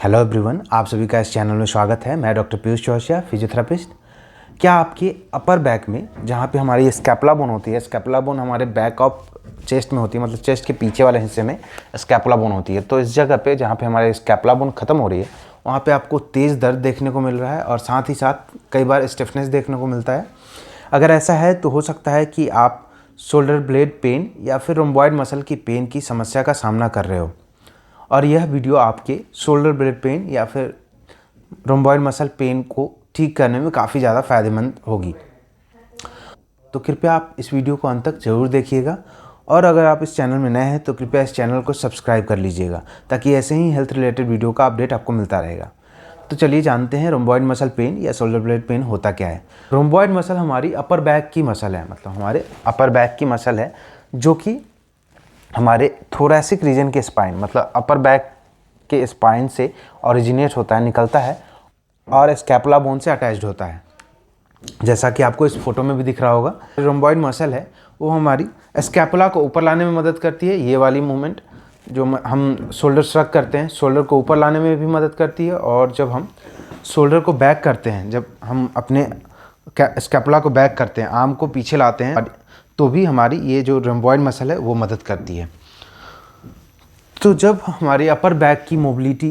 Hello everyone, आप सभी का इस चैनल में स्वागत है। मैं डॉक्टर पीयूष चौरसिया, फिजियोथेरेपिस्ट। क्या आपके अपर बैक में, जहाँ पे हमारी स्कैपुला बोन होती है, स्कैपुला बोन हमारे बैक ऑफ चेस्ट में होती है, मतलब चेस्ट के पीछे वाले हिस्से में स्कैपुला बोन होती है। तो इस जगह पे जहाँ पे हमारे स्कैपुला बोन ख़त्म हो रही है, वहाँ पे आपको तेज़ दर्द देखने को मिल रहा है और साथ ही साथ कई बार स्टिफनेस देखने को मिलता है। अगर ऐसा है तो हो सकता है कि आप शोल्डर ब्लेड पेन या फिर रोम्बॉइड मसल की पेन की समस्या का सामना कर रहे हो और यह वीडियो आपके शोल्डर ब्लेड पेन या फिर रोम्बॉइड मसल पेन को ठीक करने में काफ़ी ज़्यादा फ़ायदेमंद होगी। तो कृपया आप इस वीडियो को अंत तक ज़रूर देखिएगा और अगर आप इस चैनल में नए हैं तो कृपया इस चैनल को सब्सक्राइब कर लीजिएगा ताकि ऐसे ही हेल्थ रिलेटेड वीडियो का अपडेट आपको मिलता रहेगा। तो चलिए जानते हैं रोम्बॉइड मसल पेन या शोल्डर ब्लेड पेन होता क्या है। रोम्बॉइड मसल हमारी अपर बैक की मसल है, मतलब हमारे अपर बैक की मसल है जो कि हमारे थोरैसिक रीजन के स्पाइन, मतलब अपर बैक के स्पाइन से ओरिजिनेट होता है, निकलता है और स्कैपुला बोन से अटैच्ड होता है, जैसा कि आपको इस फोटो में भी दिख रहा होगा। रोम्बॉइड मसल है वो हमारी स्कैपुला को ऊपर लाने में मदद करती है। ये वाली मूवमेंट जो हम शोल्डर श्रग करते हैं, शोल्डर को ऊपर लाने में भी मदद करती है। और जब हम शोल्डर को बैक करते हैं, जब हम अपने स्कैपुला को बैक करते हैं, आर्म को पीछे लाते हैं, तो भी हमारी ये जो रोम्बॉइड मसल है वो मदद करती है। तो जब हमारी अपर बैक की मोबिलिटी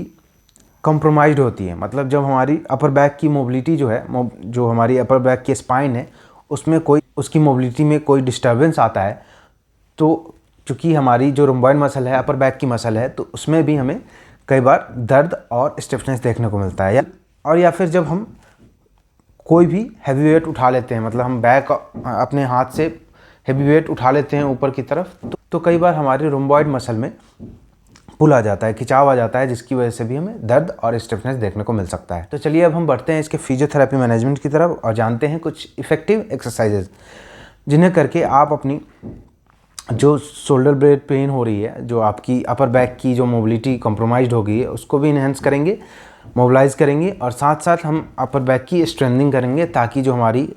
कॉम्प्रोमाइज़्ड होती है, मतलब जब हमारी अपर बैक की मोबिलिटी जो है, जो हमारी अपर बैक की स्पाइन है, उसमें उसकी मोबिलिटी में कोई डिस्टर्बेंस आता है, तो चूँकि हमारी जो रोम्बॉइड मसल है, अपर बैक की मसल है, तो उसमें भी हमें कई बार दर्द और स्टिफनेस देखने को मिलता है। या फिर जब हम कोई भी हैवी वेट उठा लेते हैं, मतलब हम बैक अपने हाथ से हैवी वेट उठा लेते हैं ऊपर की तरफ, तो कई बार हमारी रोम्बॉइड मसल में पुल आ जाता है, खिंचाव आ जाता है, जिसकी वजह से भी हमें दर्द और स्टिफनेस देखने को मिल सकता है। तो चलिए अब हम बढ़ते हैं इसके फिजियोथेरेपी मैनेजमेंट की तरफ और जानते हैं कुछ इफ़ेक्टिव एक्सरसाइजेज जिन्हें करके आप अपनी जो शोल्डर ब्लेड पेन हो रही है, जो आपकी अपर बैक की जो मोबिलिटी कॉम्प्रोमाइज़्ड हो गई है, उसको भी इन्हेंस करेंगे, मोबिलाइज़ करेंगे और साथ साथ हम अपर बैक की स्ट्रेंथनिंग करेंगे ताकि जो हमारी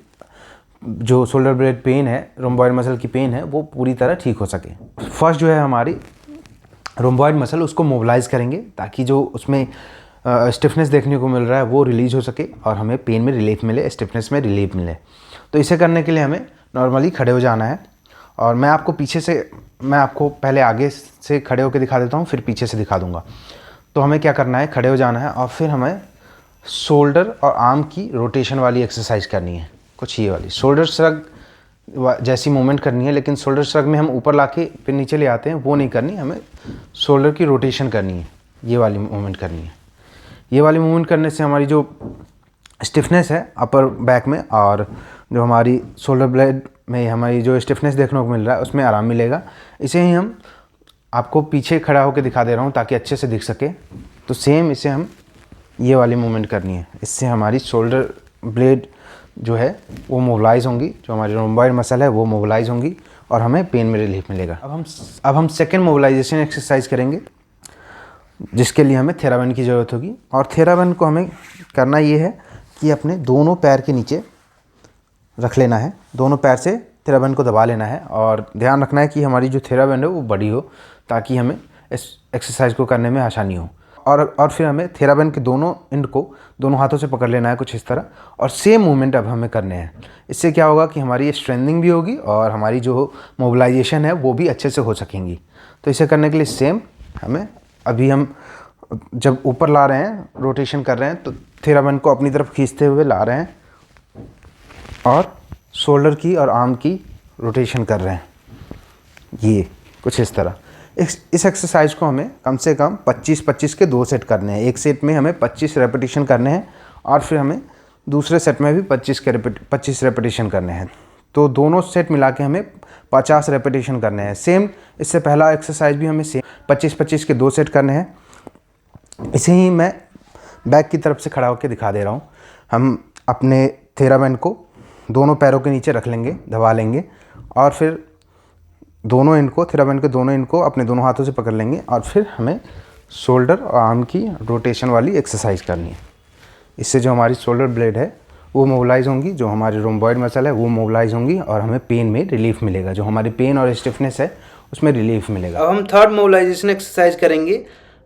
जो शोल्डर ब्लेड पेन है, रोम्बॉइड मसल की पेन है, वो पूरी तरह ठीक हो सके। फर्स्ट जो है हमारी रोम्बॉइड मसल, उसको मोबिलाइज़ करेंगे ताकि जो उसमें स्टिफनेस देखने को मिल रहा है वो रिलीज़ हो सके और हमें पेन में रिलीफ मिले, स्टिफनेस में रिलीफ मिले। तो इसे करने के लिए हमें नॉर्मली खड़े हो जाना है और मैं आपको पहले आगे से खड़े होकर दिखा देता हूँ, फिर पीछे से दिखा दूँगा। तो हमें क्या करना है, खड़े हो जाना है और फिर हमें शोल्डर और आर्म की रोटेशन वाली एक्सरसाइज करनी है। कुछ ये वाली शोल्डर श्रग जैसी मूवमेंट करनी है, लेकिन शोल्डर श्रग में हम ऊपर लाके फिर नीचे ले आते हैं, वो नहीं करनी, हमें शोल्डर की रोटेशन करनी है, ये वाली मूवमेंट करनी है। ये वाली मूवमेंट करने से हमारी जो स्टिफनेस है अपर बैक में और जो हमारी शोल्डर ब्लेड में हमारी जो स्टिफनेस देखने को मिल रहा है उसमें आराम मिलेगा। इसे ही हम आपको पीछे खड़ा होकर दिखा दे रहा हूँ ताकि अच्छे से दिख सके। तो सेम इसे हम ये वाली मूवमेंट करनी है, इससे हमारी शोल्डर ब्लेड जो है वो मोबिलाइज़ होंगी, जो हमारी रोम्बॉइड मसल है वो मोबिलाइज़ होंगी और हमें पेन में रिलीफ मिलेगा। अब हम सेकेंड मोबिलाइजेशन एक्सरसाइज करेंगे, जिसके लिए हमें थेराबैंड की ज़रूरत होगी। और थेराबैंड को हमें करना ये है कि अपने दोनों पैर के नीचे रख लेना है, दोनों पैर से थेराबैंड को दबा लेना है और ध्यान रखना है कि हमारी जो थेराबैंड है वो बड़ी हो ताकि हमें इस एक्सरसाइज को करने में आसानी हो। और फिर हमें थेराबैंड के दोनों एंड को दोनों हाथों से पकड़ लेना है कुछ इस तरह, और सेम मूवमेंट अब हमें करने हैं। इससे क्या होगा कि हमारी स्ट्रेंथनिंग भी होगी और हमारी जो मोबिलाइजेशन है वो भी अच्छे से हो सकेंगी। तो इसे करने के लिए सेम हम जब ऊपर ला रहे हैं, रोटेशन कर रहे हैं, तो थेराबैंड को अपनी तरफ खींचते हुए ला रहे हैं और शोल्डर की और आर्म की रोटेशन कर रहे हैं, ये कुछ इस तरह। इस एक्सरसाइज को हमें कम से कम 25-25 के 2 सेट करने हैं। एक सेट में हमें 25 रेपिटेशन करने हैं और फिर हमें दूसरे सेट में भी 25 रेपिटेशन करने हैं। तो दोनों सेट मिला के हमें 50 रेपिटेशन करने हैं। सेम इससे पहला एक्सरसाइज भी हमें सेम 25-25 के 2 सेट करने हैं। इसे ही मैं बैक की तरफ से खड़ा होकर दिखा दे रहा हूँ। हम अपने थेराबैंड को दोनों पैरों के नीचे रख लेंगे, दबा लेंगे और फिर दोनों एंड को, थेराबैंड के दोनों एंड को अपने दोनों हाथों से पकड़ लेंगे और फिर हमें शोल्डर और आर्म की रोटेशन वाली एक्सरसाइज करनी है। इससे जो हमारी शोल्डर ब्लेड है वो मोबिलाइज़ होंगी, जो हमारी रोम्बॉइड मसल है वो मोबिलाइज़ होंगी और हमें पेन में रिलीफ मिलेगा, जो हमारी पेन और स्टिफनेस है उसमें रिलीफ मिलेगा। अब हम थर्ड मोबिलाइजेशन एक्सरसाइज करेंगे,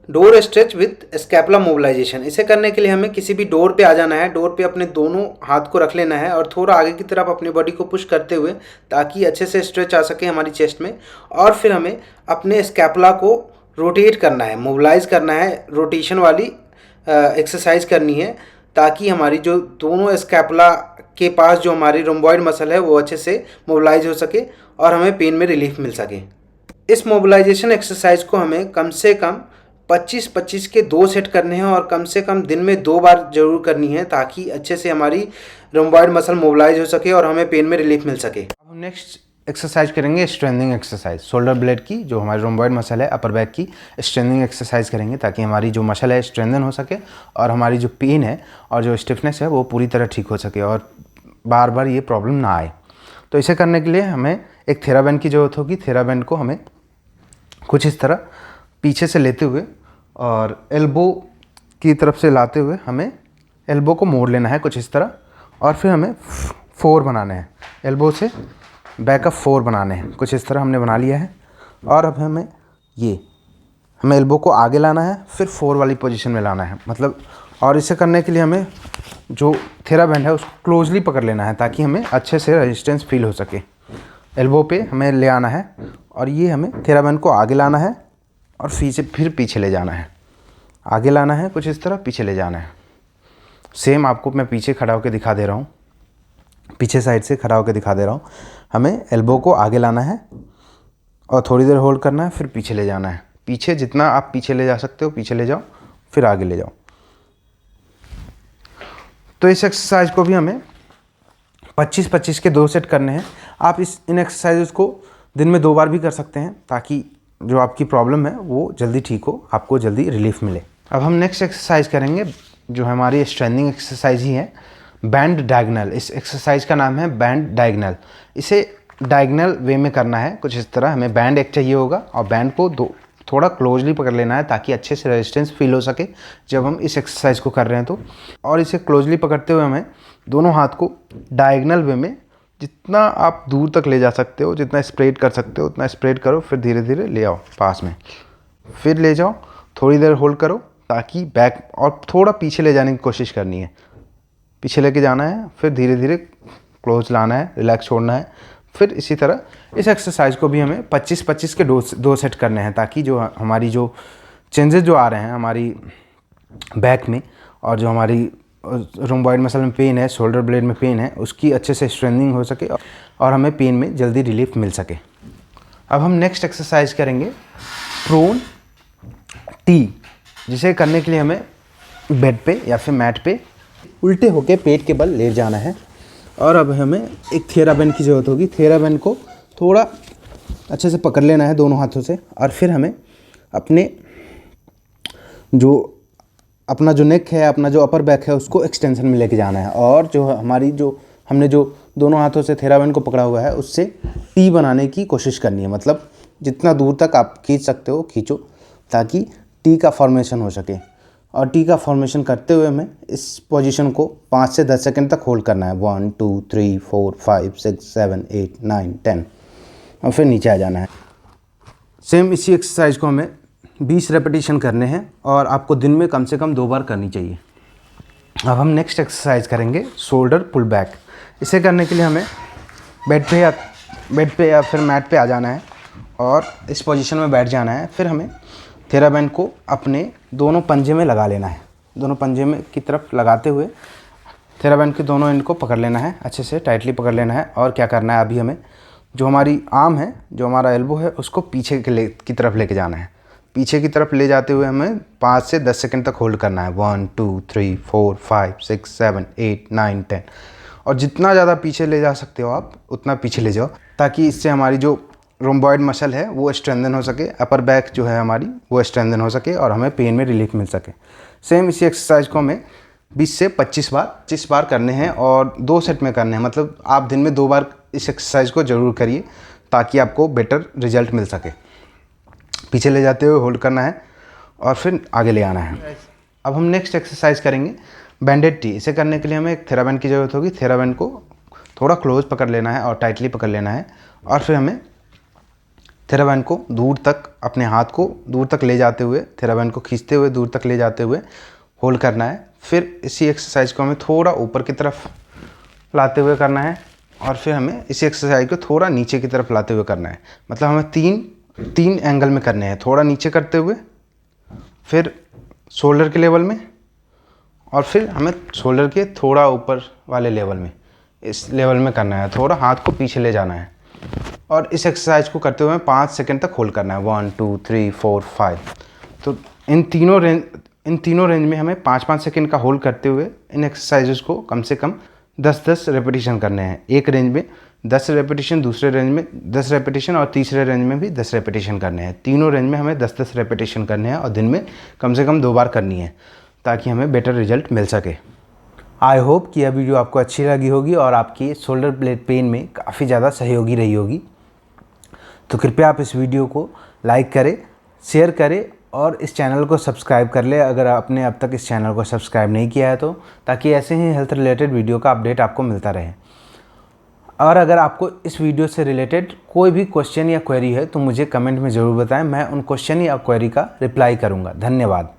door stretch with scapula mobilisation. इसे करने के लिए हमें किसी भी डोर पे आ जाना है। डोर पे अपने दोनों हाथ को रख लेना है और थोड़ा आगे की तरफ अपनी बॉडी को पुश करते हुए, ताकि अच्छे से स्ट्रेच आ सके हमारी चेस्ट में। और फिर हमें अपने स्कैपुला को रोटेट करना है, मोबिलाइज करना है, रोटेशन वाली एक्सरसाइज करनी है, ताकि हमारी जो दोनों स्कैपुला के पास जो हमारी रोम्बॉइड मसल है वो अच्छे से मोबिलाइज हो सके और हमें पेन में रिलीफ मिल सके। इस मोबिलाइजेशन एक्सरसाइज को हमें कम से कम 25-25 के 2 सेट करने हैं और कम से कम दिन में 2 बार जरूर करनी है, ताकि अच्छे से हमारी रोम्बॉइड मसल मोबिलाइज हो सके और हमें पेन में रिलीफ मिल सके। अब हम नेक्स्ट एक्सरसाइज करेंगे स्ट्रेंथनिंग एक्सरसाइज। शोल्डर ब्लेड की जो हमारी रोम्बॉइड मसल है, अपर बैक की स्ट्रेंथनिंग एक्सरसाइज करेंगे, ताकि हमारी जो मसल है स्ट्रेंथन हो सके और हमारी जो पेन है और जो स्टिफनेस है वो पूरी तरह ठीक हो सके और बार बार ये प्रॉब्लम ना आए। तो इसे करने के लिए हमें एक थेराबैंड की ज़रूरत होगी। थेराबैंड को हमें कुछ इस तरह पीछे से लेते हुए और एल्बो की तरफ से लाते हुए हमें एल्बो को मोड़ लेना है कुछ इस तरह, और फिर हमें 4 बनाने हैं। एल्बो से बैकअप 4 बनाने हैं, कुछ इस तरह हमने बना लिया है। और अब हमें एल्बो को आगे लाना है, फिर 4 वाली पोजीशन में लाना है मतलब। और इसे करने के लिए हमें जो थेराबैंड है उसको क्लोजली पकड़ लेना है, ताकि हमें अच्छे से रेजिस्टेंस फील हो सके। एल्बो पे हमें ले आना है और ये हमें थेराबैंड को आगे लाना है और फिर पीछे ले जाना है। आगे लाना है कुछ इस तरह, पीछे ले जाना है। सेम आपको मैं पीछे खड़ा होकर दिखा दे रहा हूँ, पीछे साइड से खड़ा होकर दिखा दे रहा हूँ। हमें एल्बो को आगे लाना है और थोड़ी देर होल्ड करना है, फिर पीछे ले जाना है। पीछे जितना आप पीछे ले जा सकते हो पीछे ले जाओ, फिर आगे ले जाओ। तो इस एक्सरसाइज को भी हमें 25-25 के 2 सेट करने हैं। आप इन एक्सरसाइजेस को दिन में 2 बार भी कर सकते हैं, ताकि जो आपकी प्रॉब्लम है वो जल्दी ठीक हो, आपको जल्दी रिलीफ मिले। अब हम नेक्स्ट एक्सरसाइज करेंगे जो हमारी स्ट्रेंथनिंग एक्सरसाइज ही है, बैंड डायगोनल। इस एक्सरसाइज का नाम है बैंड डायगोनल। इसे डायगोनल वे में करना है कुछ इस तरह। हमें बैंड एक चाहिए होगा और बैंड को थोड़ा क्लोजली पकड़ लेना है, ताकि अच्छे से रेजिस्टेंस फील हो सके जब हम इस एक्सरसाइज को कर रहे हैं तो। और इसे क्लोजली पकड़ते हुए हमें दोनों हाथ को डायगोनल वे में जितना आप दूर तक ले जा सकते हो, जितना स्प्रेड कर सकते हो उतना स्प्रेड करो, फिर धीरे धीरे ले आओ पास में, फिर ले जाओ, थोड़ी देर होल्ड करो, ताकि बैक और थोड़ा पीछे ले जाने की कोशिश करनी है। पीछे लेके जाना है, फिर धीरे धीरे क्लोज लाना है, रिलैक्स छोड़ना है। फिर इसी तरह इस एक्सरसाइज को भी हमें 25-25 के 2 सेट करने हैं, ताकि जो हमारी जो चेंजेस जो आ रहे हैं हमारी बैक में और जो हमारी रोम्बॉइड मसल में पेन है, शोल्डर ब्लेड में पेन है, उसकी अच्छे से स्ट्रेंथनिंग हो सके और हमें पेन में जल्दी रिलीफ मिल सके। अब हम नेक्स्ट एक्सरसाइज करेंगे प्रोन टी, जिसे करने के लिए हमें बेड पे या फिर मैट पे उल्टे होके पेट के बल लेट जाना है। और अब हमें एक थेराबैंड की ज़रूरत होगी। थेराबैंड को थोड़ा अच्छे से पकड़ लेना है दोनों हाथों से, और फिर हमें अपना जो नेक है, अपना जो अपर बैक है, उसको एक्सटेंशन में लेके जाना है। और जो हमने जो दोनों हाथों से थेराबैंड को पकड़ा हुआ है उससे टी बनाने की कोशिश करनी है। मतलब जितना दूर तक आप खींच सकते हो खींचो, ताकि टी का फॉर्मेशन हो सके। और टी का फॉर्मेशन करते हुए हमें इस पोजीशन को 5 से 10 सेकंड तक होल्ड करना है। 1 2 3 4 5 6 7 8 9 10 और फिर नीचे आ जाना है। सेम इसी एक्सरसाइज को हमें 20 रेपिटेशन करने हैं और आपको दिन में कम से कम 2 बार करनी चाहिए। अब हम नेक्स्ट एक्सरसाइज करेंगे शोल्डर पुल बैक। इसे करने के लिए हमें बेड पे या फिर मैट पे आ जाना है और इस पोजीशन में बैठ जाना है। फिर हमें थेराबैंड को अपने दोनों पंजे में लगा लेना है। दोनों पंजे में की तरफ लगाते हुए थेराबैंड के दोनों एंड को पकड़ लेना है, अच्छे से टाइटली पकड़ लेना है। और क्या करना है, अभी हमें जो हमारी आर्म है, जो हमारा एल्बो है, उसको पीछे की तरफ लेके जाना है। पीछे की तरफ ले जाते हुए हमें 5 से 10 सेकंड तक होल्ड करना है। 1 2 3 4 5 6 7 8 9 10 और जितना ज़्यादा पीछे ले जा सकते हो आप उतना पीछे ले जाओ, ताकि इससे हमारी जो रोम्बॉइड मसल है वो स्ट्रेंथन हो सके, अपर बैक जो है हमारी वो स्ट्रेंथन हो सके और हमें पेन में रिलीफ मिल सके। सेम इसी एक्सरसाइज को हमें 20 से 25 बार करने हैं और 2 सेट में करने हैं। मतलब आप दिन में 2 बार इस एक्सरसाइज को ज़रूर करिए, ताकि आपको बेटर रिजल्ट मिल सके। पीछे ले जाते हुए होल्ड करना है और फिर आगे ले आना है। अब हम नेक्स्ट एक्सरसाइज करेंगे बैंडेड टी। इसे करने के लिए हमें एक थेराबैंड की ज़रूरत होगी। थेराबैंड को थोड़ा क्लोज पकड़ लेना है और टाइटली पकड़ लेना है और फिर हमें थेराबैंड को दूर तक, अपने हाथ को दूर तक ले जाते हुए, थेराबैंड को खींचते हुए दूर तक ले जाते हुए होल्ड करना है। फिर इसी एक्सरसाइज को हमें थोड़ा ऊपर की तरफ लाते हुए करना है और फिर हमें इसी एक्सरसाइज को थोड़ा नीचे की तरफ लाते हुए करना है। मतलब हमें तीन एंगल में करने हैं, थोड़ा नीचे करते हुए, फिर शोल्डर के लेवल में, और फिर हमें शोल्डर के थोड़ा ऊपर वाले लेवल में, इस लेवल में करना है। थोड़ा हाथ को पीछे ले जाना है और इस एक्सरसाइज को करते हुए हमें 5 सेकंड तक होल्ड करना है। 1 2 3 4 5। तो इन तीनों रेंज में हमें 5-5 सेकंड का होल्ड करते हुए इन एक्सरसाइजेस को कम से कम 10-10 रेपिटेशन करने हैं। एक रेंज में 10 रेपिटेशन, दूसरे रेंज में 10 रेपिटेशन और तीसरे रेंज में भी 10 रेपिटेशन करने हैं। तीनों रेंज में हमें 10-10 रेपिटेशन करने हैं और दिन में कम से कम 2 बार करनी है ताकि हमें बेटर रिजल्ट मिल सके। आई होप कि यह वीडियो आपको अच्छी लगी होगी और आपकी शोल्डर ब्लेड पेन में काफ़ी ज़्यादा सहयोगी रही होगी। तो कृपया आप इस वीडियो को लाइक करें, शेयर करें और इस चैनल को सब्सक्राइब कर ले अगर आपने अब तक इस चैनल को सब्सक्राइब नहीं किया है तो, ताकि ऐसे ही हेल्थ रिलेटेड वीडियो का अपडेट आपको मिलता रहे। और अगर आपको इस वीडियो से रिलेटेड कोई भी क्वेश्चन या क्वेरी है तो मुझे कमेंट में ज़रूर बताएं, मैं उन क्वेश्चन या क्वेरी का रिप्लाई करूंगा। धन्यवाद।